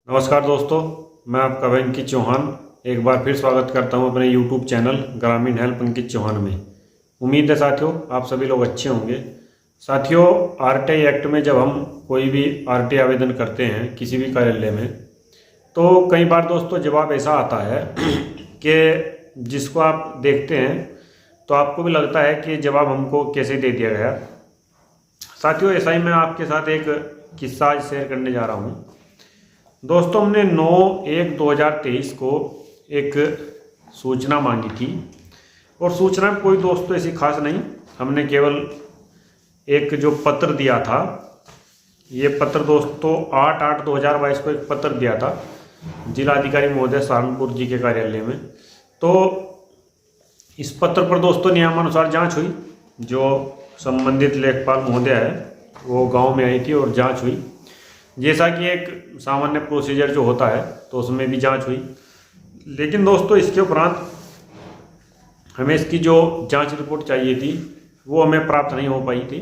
नमस्कार दोस्तों, मैं आपका भाई अंकित चौहान एक बार फिर स्वागत करता हूं अपने YouTube चैनल ग्रामीण हेल्प अंकित चौहान में। उम्मीद है साथियों आप सभी लोग अच्छे होंगे। साथियों, आरटीआई एक्ट में जब हम कोई भी आरटीआई आवेदन करते हैं किसी भी कार्यालय में, तो कई बार दोस्तों जवाब ऐसा आता है कि जिसको आप देखते हैं तो आपको भी लगता है कि जवाब हमको कैसे दे दिया गया। साथियों, ऐसा ही मैं आपके साथ एक किस्सा आज शेयर करने जा रहा हूँ। दोस्तों, हमने 9/1/2023 को एक सूचना मांगी थी और सूचना में कोई दोस्तों ऐसी खास नहीं, हमने केवल एक जो पत्र दिया था, ये पत्र दोस्तों 8/8/2022 को एक पत्र दिया था जिलाधिकारी महोदय सहारनपुर जी के कार्यालय में। तो इस पत्र पर दोस्तों नियमानुसार जांच हुई। जो संबंधित लेखपाल महोदय है वो गांव में आई थी और जांच हुई, जैसा कि एक सामान्य प्रोसीजर जो होता है तो उसमें भी जांच हुई। लेकिन दोस्तों इसके उपरांत हमें इसकी जो जांच रिपोर्ट चाहिए थी वो हमें प्राप्त नहीं हो पाई थी।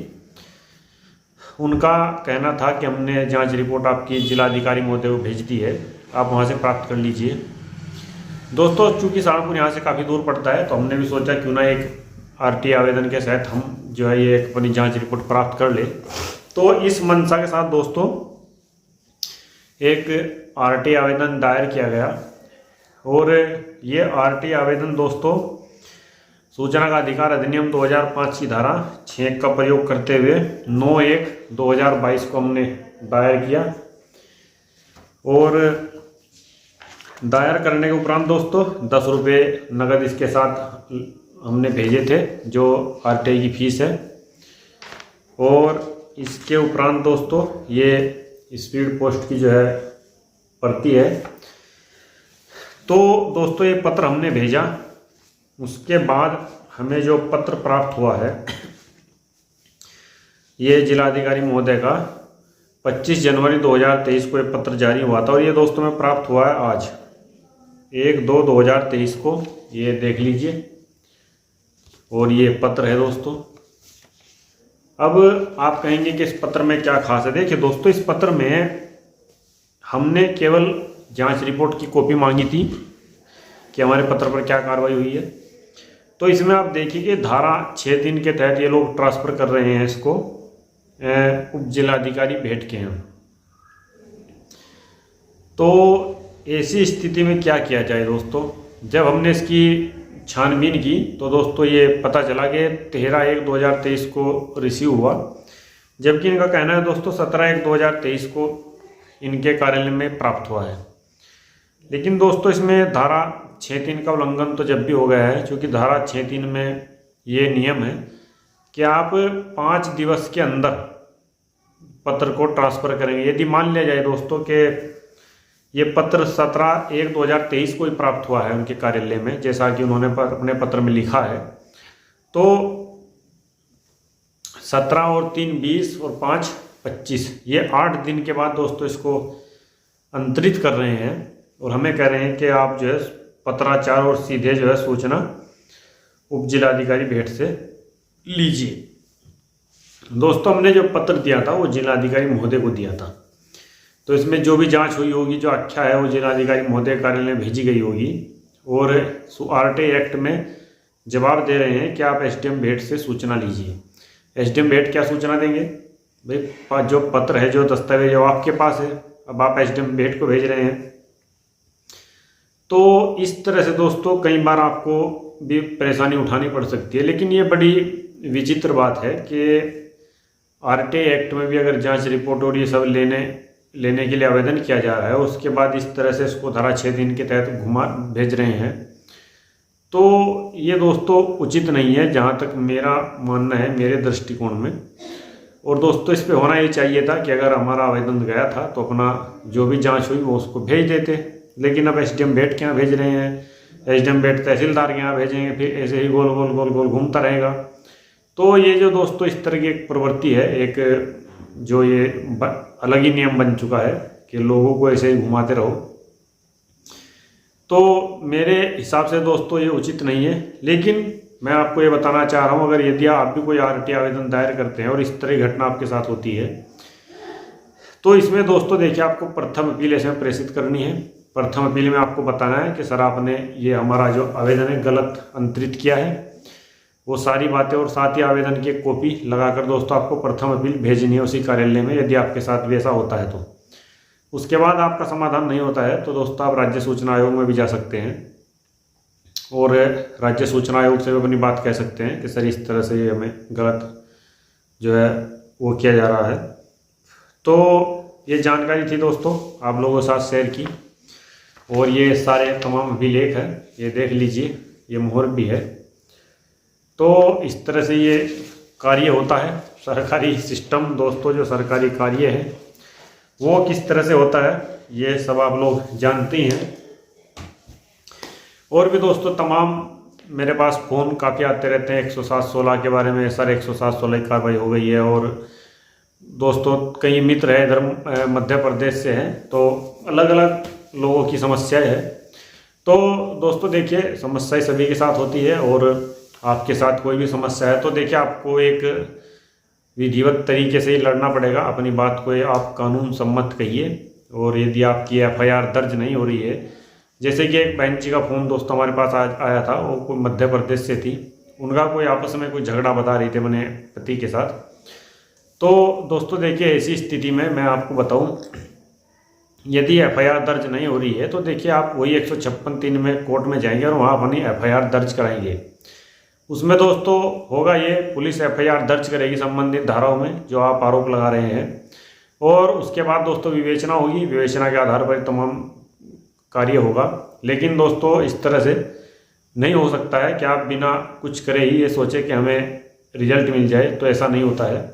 उनका कहना था कि हमने जांच रिपोर्ट आपकी जिलाधिकारी महोदय को भेज दी है, आप वहां से प्राप्त कर लीजिए। दोस्तों, चूँकि सहारनपुर यहाँ से काफ़ी दूर पड़ता है तो हमने भी सोचा क्यों ना एक आरटीआई आवेदन के साथ हम जो है ये अपनी जाँच रिपोर्ट प्राप्त कर ले। तो इस मंशा के साथ दोस्तों एक आरटीआई आवेदन दायर किया गया और ये आरटीआई आवेदन दोस्तों सूचना का अधिकार अधिनियम 2005 की धारा 6 का प्रयोग करते हुए 9/1/2022 को हमने दायर किया। और दायर करने के उपरांत दोस्तों 10 रुपये नगद इसके साथ हमने भेजे थे, जो आरटीआई की फीस है। और इसके उपरांत दोस्तों ये स्पीड पोस्ट की जो है पर्ची है। तो दोस्तों ये पत्र हमने भेजा, उसके बाद हमें जो पत्र प्राप्त हुआ है ये जिलाधिकारी महोदय का 25 जनवरी 2023 को ये पत्र जारी हुआ था और ये दोस्तों में प्राप्त हुआ है आज 1/2/2023 को। ये देख लीजिए और ये पत्र है दोस्तों। अब आप कहेंगे कि इस पत्र में क्या खास है। देखिए दोस्तों, इस पत्र में हमने केवल जांच रिपोर्ट की कॉपी मांगी थी कि हमारे पत्र पर क्या कार्रवाई हुई है। तो इसमें आप देखिए कि धारा 6(3) के तहत ये लोग ट्रांसफ़र कर रहे हैं इसको उप जिलाधिकारी भेंट के हैं। तो ऐसी स्थिति में क्या किया जाए दोस्तों, जब हमने इसकी छानबीन की तो दोस्तों ये पता चला कि 13/1/2023 को रिसीव हुआ, जबकि इनका कहना है दोस्तों 17/1/2023 को इनके कार्यालय में प्राप्त हुआ है। लेकिन दोस्तों इसमें धारा 6(3) का उल्लंघन तो जब भी हो गया है, क्योंकि धारा 6(3) में ये नियम है कि आप 5 दिवस के अंदर पत्र को ट्रांसफ़र करेंगे। यदि मान लिया जाए दोस्तों कि ये पत्र 17/1/2023 को ही प्राप्त हुआ है उनके कार्यालय में, जैसा कि उन्होंने अपने पत्र में लिखा है, तो 17 और 3 20 और 5 25 ये 8 दिन के बाद दोस्तों इसको अंतरित कर रहे हैं और हमें कह रहे हैं कि आप जो है पत्राचार और सीधे जो है सूचना उप जिलाधिकारी भेंट से लीजिए। दोस्तों, हमने जो पत्र दिया था वो जिलाधिकारी महोदय को दिया था, तो इसमें जो भी जांच हुई होगी, जो आख्या है वो जिलाधिकारी महोदय कार्यालय में भेजी गई होगी। और आरटीआई एक्ट में जवाब दे रहे हैं कि आप एसडीएम भेंट से सूचना लीजिए। एसडीएम भेंट क्या सूचना देंगे भाई, जो पत्र है, जो दस्तावेज है वो आपके पास है, अब आप एसडीएम भेंट को भेज रहे हैं। तो इस तरह से दोस्तों कई बार आपको भी परेशानी उठानी पड़ सकती है। लेकिन ये बड़ी विचित्र बात है कि आरटीआई एक्ट में भी अगर जाँच रिपोर्ट और ये सब लेने के लिए आवेदन किया जा रहा है, उसके बाद इस तरह से इसको धारा 6(3) के तहत घुमा भेज रहे हैं, तो ये दोस्तों उचित नहीं है, जहाँ तक मेरा मानना है, मेरे दृष्टिकोण में। और दोस्तों इस पे होना ये चाहिए था कि अगर हमारा आवेदन गया था तो अपना जो भी जांच हुई वो उसको भेज देते। लेकिन अब एसडीएम भेंट के यहाँ भेज रहे हैं, एसडीएम भेंट तहसीलदार के यहाँ भेजेंगे, फिर ऐसे ही गोल गोल गोल गोल घूमता रहेगा। तो ये जो दोस्तों इस तरह की एक प्रवृत्ति है, एक जो ये अलग ही नियम बन चुका है कि लोगों को ऐसे ही घुमाते रहो, तो मेरे हिसाब से दोस्तों ये उचित नहीं है। लेकिन मैं आपको ये बताना चाह रहा हूँ, अगर यदि आप भी कोई आरटीआई आवेदन दायर करते हैं और इस तरह की घटना आपके साथ होती है तो इसमें दोस्तों देखिए आपको प्रथम अपील इसमें प्रेषित करनी है। प्रथम अपील में आपको बताना है कि सर आपने ये हमारा जो आवेदन है गलत अंतरित किया है, वो सारी बातें और साथ ही आवेदन की एक कॉपी लगाकर दोस्तों आपको प्रथम अपील भेजनी है उसी कार्यालय में, यदि आपके साथ वैसा होता है तो। उसके बाद आपका समाधान नहीं होता है तो दोस्तों आप राज्य सूचना आयोग में भी जा सकते हैं और राज्य सूचना आयोग से भी अपनी बात कह सकते हैं कि सर इस तरह से ये हमें गलत जो है वो किया जा रहा है। तो ये जानकारी थी दोस्तों आप लोगों के साथ शेयर की, और ये सारे तमाम अभिलेख है, ये देख लीजिए, ये मोहर भी है। तो इस तरह से ये कार्य होता है सरकारी सिस्टम दोस्तों, जो सरकारी कार्य है वो किस तरह से होता है ये सब आप लोग जानते हैं। और भी दोस्तों तमाम मेरे पास फ़ोन काफ़ी आते रहते हैं 107/16 के बारे में, सर 107/16 की कार्रवाई हो गई है। और दोस्तों कई मित्र हैं इधर मध्य प्रदेश से हैं, तो अलग अलग लोगों की समस्याएं है। तो दोस्तों देखिए समस्याएं सभी के साथ होती है, और आपके साथ कोई भी समस्या है तो देखिए आपको एक विधिवत तरीके से ही लड़ना पड़ेगा। अपनी बात को आप कानून सम्मत कहिए, और यदि आपकी FIR दर्ज नहीं हो रही है, जैसे कि एक बहन जी का फ़ोन दोस्तों हमारे पास आया था, वो कोई मध्य प्रदेश से थी, उनका कोई आपस में कोई झगड़ा बता रही थी अपने पति के साथ। तो दोस्तों देखिए ऐसी स्थिति में मैं आपको बताऊं, यदि FIR दर्ज नहीं हो रही है तो देखिए आप वही 156(3) में कोर्ट में जाएंगे और वहाँ अपनी FIR दर्ज कराएंगे। उसमें दोस्तों होगा ये, पुलिस FIR दर्ज करेगी संबंधित धाराओं में जो आप आरोप लगा रहे हैं, और उसके बाद दोस्तों विवेचना होगी, विवेचना के आधार पर तमाम कार्य होगा। लेकिन दोस्तों इस तरह से नहीं हो सकता है कि आप बिना कुछ करे ही ये सोचे कि हमें रिजल्ट मिल जाए, तो ऐसा नहीं होता है।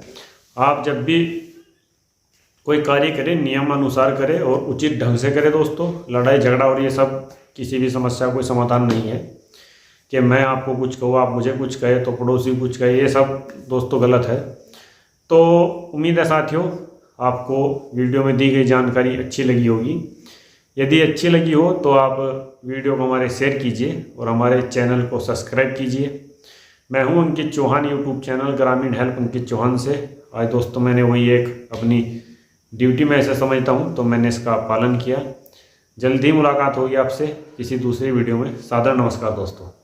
आप जब भी कोई कार्य करें नियमानुसार करें और उचित ढंग से करें दोस्तों। लड़ाई झगड़ा और ये सब किसी भी समस्या का कोई समाधान नहीं है कि मैं आपको कुछ कहूँ आप मुझे कुछ कहे तो पड़ोसी कुछ कहे, ये सब दोस्तों गलत है। तो उम्मीद है साथियों आपको वीडियो में दी गई जानकारी अच्छी लगी होगी। यदि अच्छी लगी हो तो आप वीडियो को हमारे शेयर कीजिए और हमारे चैनल को सब्सक्राइब कीजिए। मैं हूं अंकित चौहान, यूट्यूब चैनल ग्रामीण हेल्प अंकित चौहान से। आज दोस्तों मैंने वही एक अपनी ड्यूटी में ऐसा समझता हूं तो मैंने इसका पालन किया। जल्दी मुलाकात होगी आपसे किसी दूसरी वीडियो में। सादर नमस्कार दोस्तों।